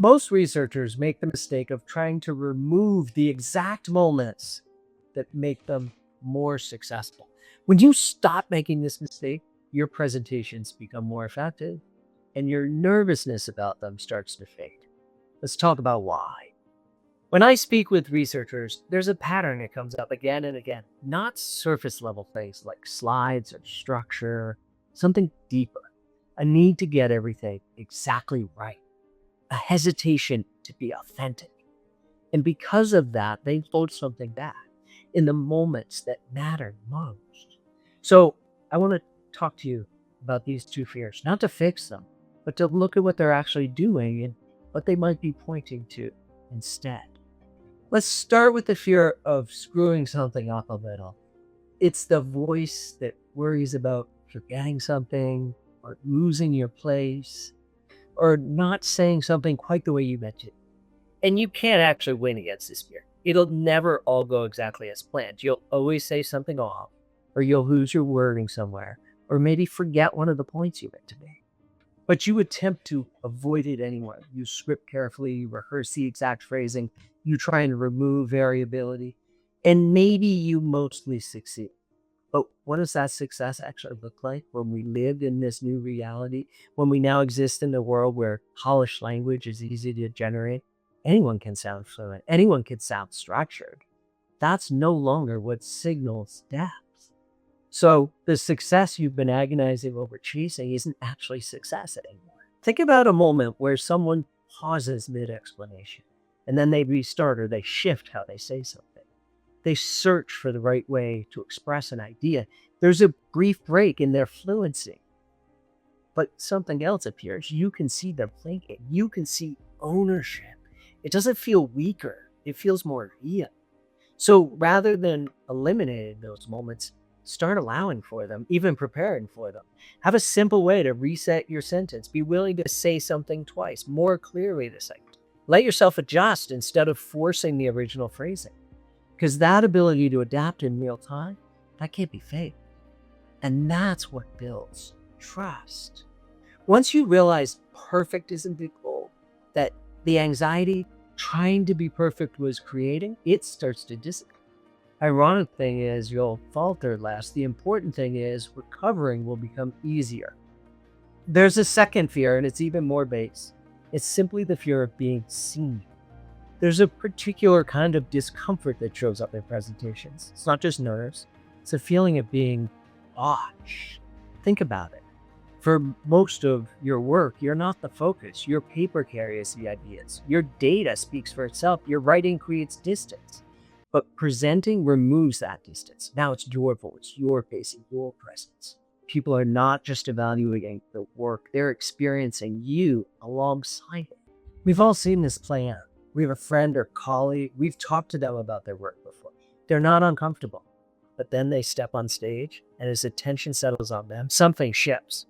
Most researchers make the mistake of trying to remove the exact moments that make them more successful. When you stop making this mistake, your presentations become more effective and your nervousness about them starts to fade. Let's talk about why. When I speak with researchers, there's a pattern that comes up again and again, not surface level things like slides or structure, something deeper, a need to get everything exactly right, a hesitation to be authentic. And because of that, they hold something back in the moments that matter most. So I want to talk to you about these two fears, not to fix them, but to look at what they're actually doing and what they might be pointing to instead. Let's start with the fear of screwing something up a little. It's the voice that worries about forgetting something or losing your place or not saying something quite the way you meant it. And you can't actually win against this fear. It'll never all go exactly as planned. You'll always say something off, or you'll lose your wording somewhere, or maybe forget one of the points you meant to make. But you attempt to avoid it anyway. You script carefully, rehearse the exact phrasing, you try and remove variability, and maybe you mostly succeed. But what does that success actually look like when we live in this new reality? When we now exist in a world where polished language is easy to generate? Anyone can sound fluent. Anyone can sound structured. That's no longer what signals depth. So the success you've been agonizing over chasing isn't actually success anymore. Think about a moment where someone pauses mid-explanation and then they restart or they shift how they say something. They search for the right way to express an idea. There's a brief break in their fluency, but something else appears. You can see them thinking. You can see ownership. It doesn't feel weaker. It feels more real. So rather than eliminating those moments, start allowing for them, even preparing for them. Have a simple way to reset your sentence. Be willing to say something twice, more clearly this time. Let yourself adjust instead of forcing the original phrasing. Because that ability to adapt in real time, that can't be faked. And that's what builds trust. Once you realize perfect isn't the goal, that the anxiety trying to be perfect was creating, it starts to dissipate. Ironic thing is you'll falter less. The important thing is recovering will become easier. There's a second fear, and it's even more base. It's simply the fear of being seen. There's a particular kind of discomfort that shows up in presentations. It's not just nerves. It's a feeling of being watched. Think about it. For most of your work, you're not the focus. Your paper carries the ideas. Your data speaks for itself. Your writing creates distance. But presenting removes that distance. Now it's your voice, your pacing, your presence. People are not just evaluating the work. They're experiencing you alongside it. We've all seen this play out. We have a friend or colleague. We've talked to them about their work before. They're not uncomfortable. But then they step on stage, and as attention settles on them, something shifts.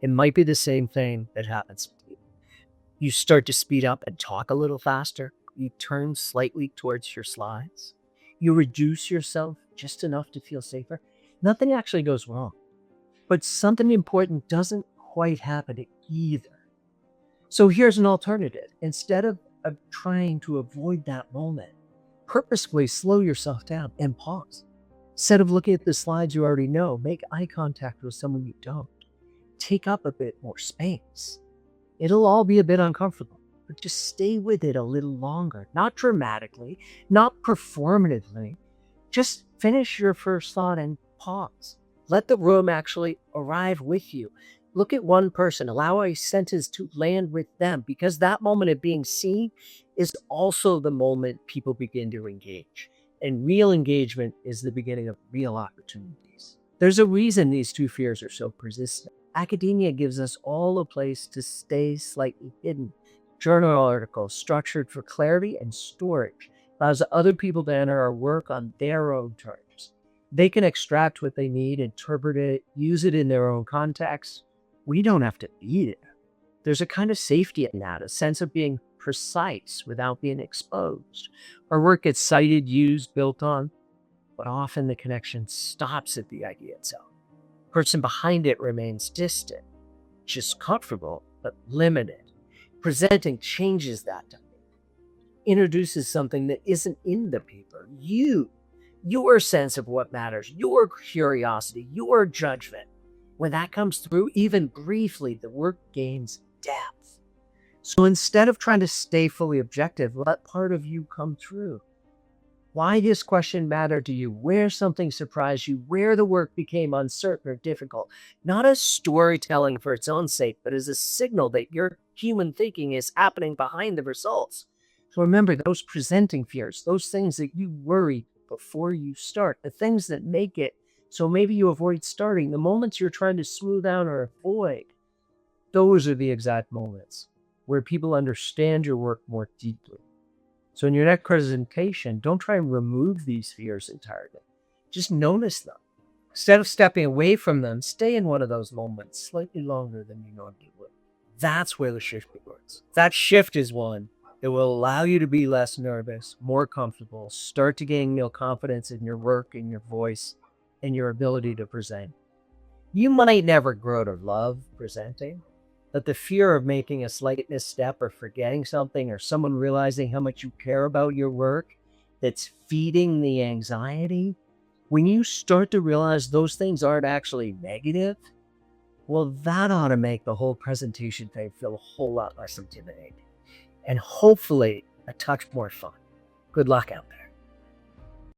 It might be the same thing that happens with you. You start to speed up and talk a little faster. You turn slightly towards your slides. You reduce yourself just enough to feel safer. Nothing actually goes wrong. But something important doesn't quite happen either. So here's an alternative. Instead of trying to avoid that moment, purposefully slow yourself down and pause. Instead of looking at the slides you already know, make eye contact with someone you don't. Take up a bit more space. It'll all be a bit uncomfortable, but just stay with it a little longer. Not dramatically, not performatively. Just finish your first thought and pause. Let the room actually arrive with you. Look at one person, allow a sentence to land with them, because that moment of being seen is also the moment people begin to engage. And real engagement is the beginning of real opportunities. There's a reason these two fears are so persistent. Academia gives us all a place to stay slightly hidden. Journal articles structured for clarity and storage allows other people to enter our work on their own terms. They can extract what they need, interpret it, use it in their own context. We don't have to be there. There's a kind of safety in that, a sense of being precise without being exposed. Our work gets cited, used, built on, but often the connection stops at the idea itself. The person behind it remains distant, just comfortable, but limited. Presenting changes that dynamic, introduces something that isn't in the paper. Your sense of what matters, your curiosity, your judgment. When that comes through, even briefly, the work gains depth. So instead of trying to stay fully objective, let part of you come through. Why this question mattered to you, where something surprised you, where the work became uncertain or difficult. Not as storytelling for its own sake, but as a signal that your human thinking is happening behind the results. So remember those presenting fears, those things that you worry before you start, the things that make it so maybe you avoid starting, the moments you're trying to smooth out or avoid. Those are the exact moments where people understand your work more deeply. So in your next presentation, don't try and remove these fears entirely. Just notice them. Instead of stepping away from them, stay in one of those moments slightly longer than you normally would. That's where the shift begins. That shift is one that will allow you to be less nervous, more comfortable, start to gain real confidence in your work, in your voice, and your ability to present. You might never grow to love presenting, but the fear of making a slight misstep or forgetting something or someone realizing how much you care about your work that's feeding the anxiety, when you start to realize those things aren't actually negative, well, that ought to make the whole presentation thing feel a whole lot less intimidating and hopefully a touch more fun. Good luck out there.